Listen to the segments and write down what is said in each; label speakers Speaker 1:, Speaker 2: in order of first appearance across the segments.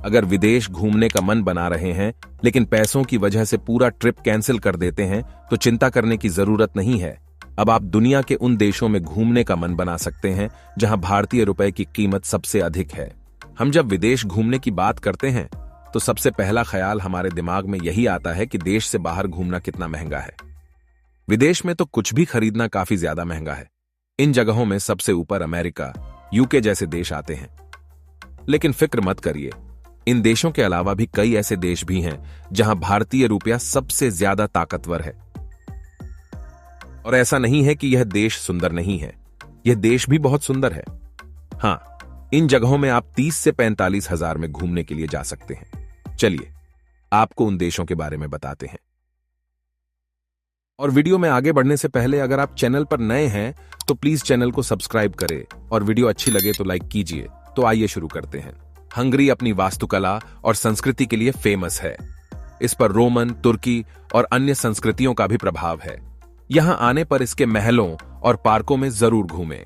Speaker 1: अगर विदेश घूमने का मन बना रहे हैं लेकिन पैसों की वजह से पूरा ट्रिप कैंसिल कर देते हैं तो चिंता करने की जरूरत नहीं है। अब आप दुनिया के उन देशों में घूमने का मन बना सकते हैं जहां भारतीय रुपए की कीमत सबसे अधिक है। हम जब विदेश घूमने की बात करते हैं तो सबसे पहला ख्याल हमारे दिमाग में यही आता है कि देश से बाहर घूमना कितना महंगा है। विदेश में तो कुछ भी खरीदना काफी ज्यादा महंगा है। इन जगहों में सबसे ऊपर अमेरिका, यूके जैसे देश आते हैं। लेकिन फिक्र मत करिए, इन देशों के अलावा भी कई ऐसे देश भी हैं जहां भारतीय रुपया सबसे ज्यादा ताकतवर है। और ऐसा नहीं है कि यह देश सुंदर नहीं है, यह देश भी बहुत सुंदर है। हां, इन जगहों में आप 30 से 45 हजार में घूमने के लिए जा सकते हैं। चलिए आपको उन देशों के बारे में बताते हैं। और वीडियो में आगे बढ़ने से पहले अगर आप चैनल पर नए हैं तो प्लीज चैनल को सब्सक्राइब करें और वीडियो अच्छी लगे तो लाइक कीजिए। तो आइए शुरू करते हैं। हंगरी अपनी वास्तुकला और संस्कृति के लिए फेमस है। इस पर रोमन, तुर्की और अन्य संस्कृतियों का भी प्रभाव है। यहां आने पर इसके महलों और पार्कों में जरूर घूमें।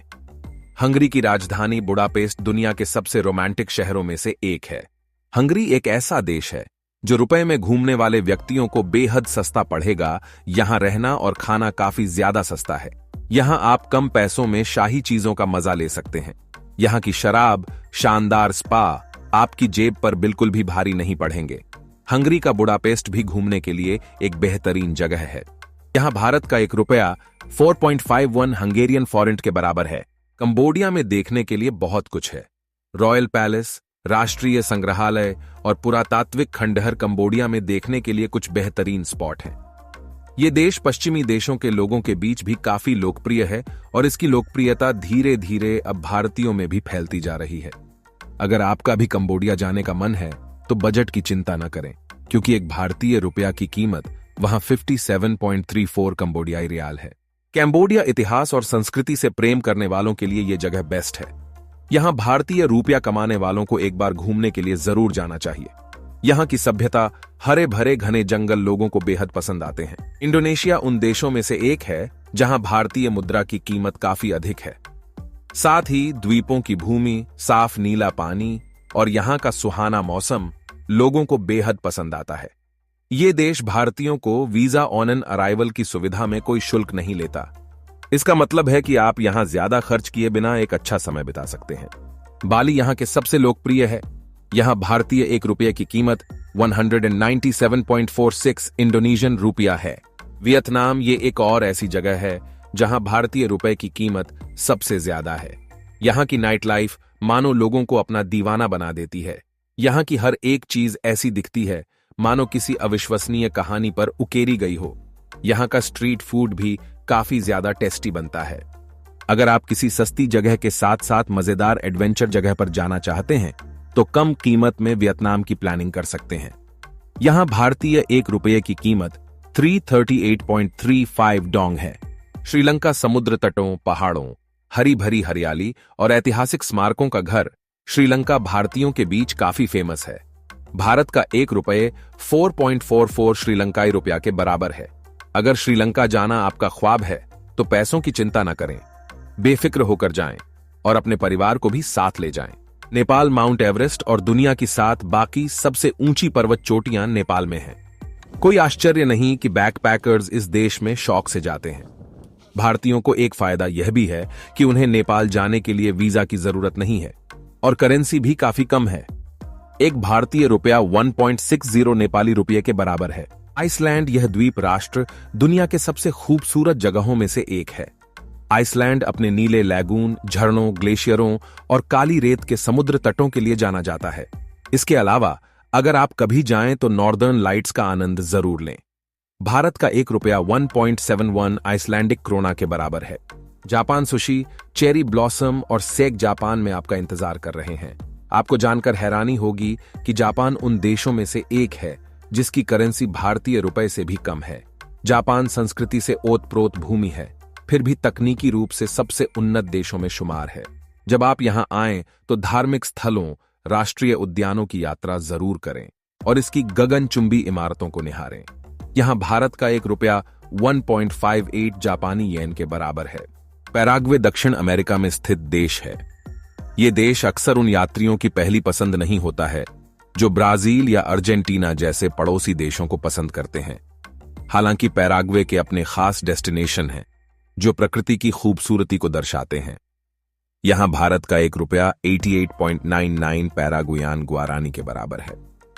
Speaker 1: हंगरी की राजधानी बुडापेस्ट दुनिया के सबसे रोमांटिक शहरों में से एक है। हंगरी एक ऐसा देश है जो रुपए में घूमने वाले व्यक्तियों को बेहद सस्ता पड़ेगा। यहां रहना और खाना काफी ज्यादा सस्ता है। यहां आप कम पैसों में शाही चीजों का मजा ले सकते हैं। यहां की शराब, शानदार स्पा आपकी जेब पर बिल्कुल भी भारी नहीं पड़ेंगे। हंगरी का बुडापेस्ट भी घूमने के लिए एक बेहतरीन जगह है। यहां भारत का एक रुपया 4.51 हंगेरियन फॉरेंट के बराबर है। कंबोडिया में देखने के लिए बहुत कुछ है। रॉयल पैलेस, राष्ट्रीय संग्रहालय और पुरातात्विक खंडहर कंबोडिया में देखने के लिए कुछ बेहतरीन स्पॉट हैं। ये देश पश्चिमी देशों के लोगों के बीच भी काफी लोकप्रिय है और इसकी लोकप्रियता धीरे धीरे अब भारतीयों में भी फैलती जा रही है। अगर आपका भी कंबोडिया जाने का मन है तो बजट की चिंता न करें, क्योंकि एक भारतीय रुपया की कीमत वहां 57.34 कंबोडियाई रियाल है। कंबोडिया इतिहास और संस्कृति से प्रेम करने वालों के लिए यह जगह बेस्ट है। यहां भारतीय रुपया कमाने वालों को एक बार घूमने के लिए जरूर जाना चाहिए। यहां की सभ्यता, हरे भरे घने जंगल लोगों को बेहद पसंद आते हैं। इंडोनेशिया उन देशों में से एक है जहां भारतीय मुद्रा की कीमत काफी अधिक है। साथ ही द्वीपों की भूमि, साफ नीला पानी और यहां का सुहाना मौसम लोगों को बेहद पसंद आता है। ये देश भारतीयों को वीजा ऑन एन अराइवल की सुविधा में कोई शुल्क नहीं लेता। इसका मतलब है कि आप यहां ज्यादा खर्च किए बिना एक अच्छा समय बिता सकते हैं। बाली यहां के सबसे लोकप्रिय है। यहां भारतीय एक रुपये की कीमत 197.46 इंडोनेशियन रुपया है। वियतनाम ये एक और ऐसी जगह है जहां भारतीय रुपए की कीमत सबसे ज्यादा है। यहां की नाइट लाइफ मानो लोगों को अपना दीवाना बना देती है। यहां की हर एक चीज ऐसी दिखती है मानो किसी अविश्वसनीय कहानी पर उकेरी गई हो। यहां का स्ट्रीट फूड भी काफी ज्यादा टेस्टी बनता है। अगर आप किसी सस्ती जगह के साथ साथ मजेदार एडवेंचर जगह पर जाना चाहते हैं तो कम कीमत में वियतनाम की प्लानिंग कर सकते हैं। यहां भारतीय एक रुपये की कीमत 338.35 डोंग है। श्रीलंका समुद्र तटों, पहाड़ों, हरी भरी हरियाली और ऐतिहासिक स्मारकों का घर श्रीलंका भारतीयों के बीच काफी फेमस है। भारत का एक रुपये 4.44 श्रीलंकाई रुपया के बराबर है। अगर श्रीलंका जाना आपका ख्वाब है तो पैसों की चिंता न करें, बेफिक्र होकर जाएं और अपने परिवार को भी साथ ले जाएं। नेपाल माउंट एवरेस्ट और दुनिया की 7 बाकी सबसे ऊंची पर्वत चोटियां नेपाल में हैं। कोई आश्चर्य नहीं कि बैकपैकर्स इस देश में शौक से जाते हैं। भारतीयों को एक फायदा यह भी है कि उन्हें नेपाल जाने के लिए वीजा की जरूरत नहीं है और करेंसी भी काफी कम है। एक भारतीय रुपया 1.60 नेपाली रुपये के बराबर है। आइसलैंड यह द्वीप राष्ट्र दुनिया के सबसे खूबसूरत जगहों में से एक है। आइसलैंड अपने नीले लैगून, झरनों, ग्लेशियरों और काली रेत के समुद्र तटों के लिए जाना जाता है। इसके अलावा अगर आप कभी जाएं तो नॉर्दर्न लाइट्स का आनंद जरूर लें। भारत का एक रुपया 1.71 आइसलैंडिक क्रोना के बराबर है। जापान सुशी, चेरी ब्लॉसम और सेक जापान में आपका इंतजार कर रहे हैं। आपको जानकर हैरानी होगी कि जापान उन देशों में से एक है जिसकी करेंसी भारतीय रुपए से भी कम है। जापान संस्कृति से ओतप्रोत भूमि है, फिर भी तकनीकी रूप से सबसे उन्नत देशों में शुमार है। जब आप यहां आएं तो धार्मिक स्थलों, राष्ट्रीय उद्यानों की यात्रा जरूर करें और इसकी गगनचुंबी इमारतों को निहारें। यहां भारत का एक रुपया 1.58 जापानी येन के बराबर है। पैराग्वे दक्षिण अमेरिका में स्थित देश है। ये देश अक्सर उन यात्रियों की पहली पसंद नहीं होता है जो ब्राजील या अर्जेंटीना जैसे पड़ोसी देशों को पसंद करते हैं। हालांकि पैराग्वे के अपने खास डेस्टिनेशन हैं, जो प्रकृति की खूबसूरती को दर्शाते हैं। यहां भारत का ₹1 88.99 पैरागुयान गुआरानी के बराबर है।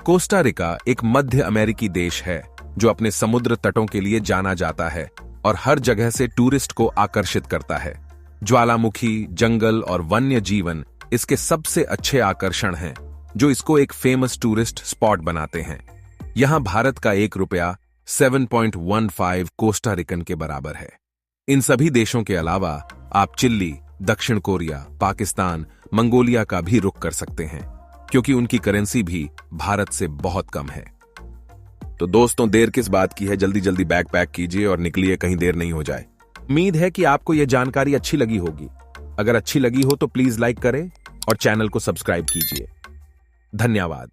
Speaker 1: कोस्टा रिका एक मध्य अमेरिकी देश है जो अपने समुद्र तटों के लिए जाना जाता है और हर जगह से टूरिस्ट को आकर्षित करता है। ज्वालामुखी, जंगल और वन्य जीवन इसके सबसे अच्छे आकर्षण हैं, जो इसको एक फेमस टूरिस्ट स्पॉट बनाते हैं। यहां भारत का ₹1 7.15 कोस्टा रिकन के बराबर है। इन सभी देशों के अलावा आप चिली, दक्षिण कोरिया, पाकिस्तान, मंगोलिया का भी रुख कर सकते हैं, क्योंकि उनकी करेंसी भी भारत से बहुत कम है। तो दोस्तों, देर किस बात की है, जल्दी जल्दी बैग पैक कीजिए और निकलिए, कहीं देर नहीं हो जाए। उम्मीद है कि आपको यह जानकारी अच्छी लगी होगी। अगर अच्छी लगी हो तो प्लीज लाइक करें और चैनल को सब्सक्राइब कीजिए। धन्यवाद।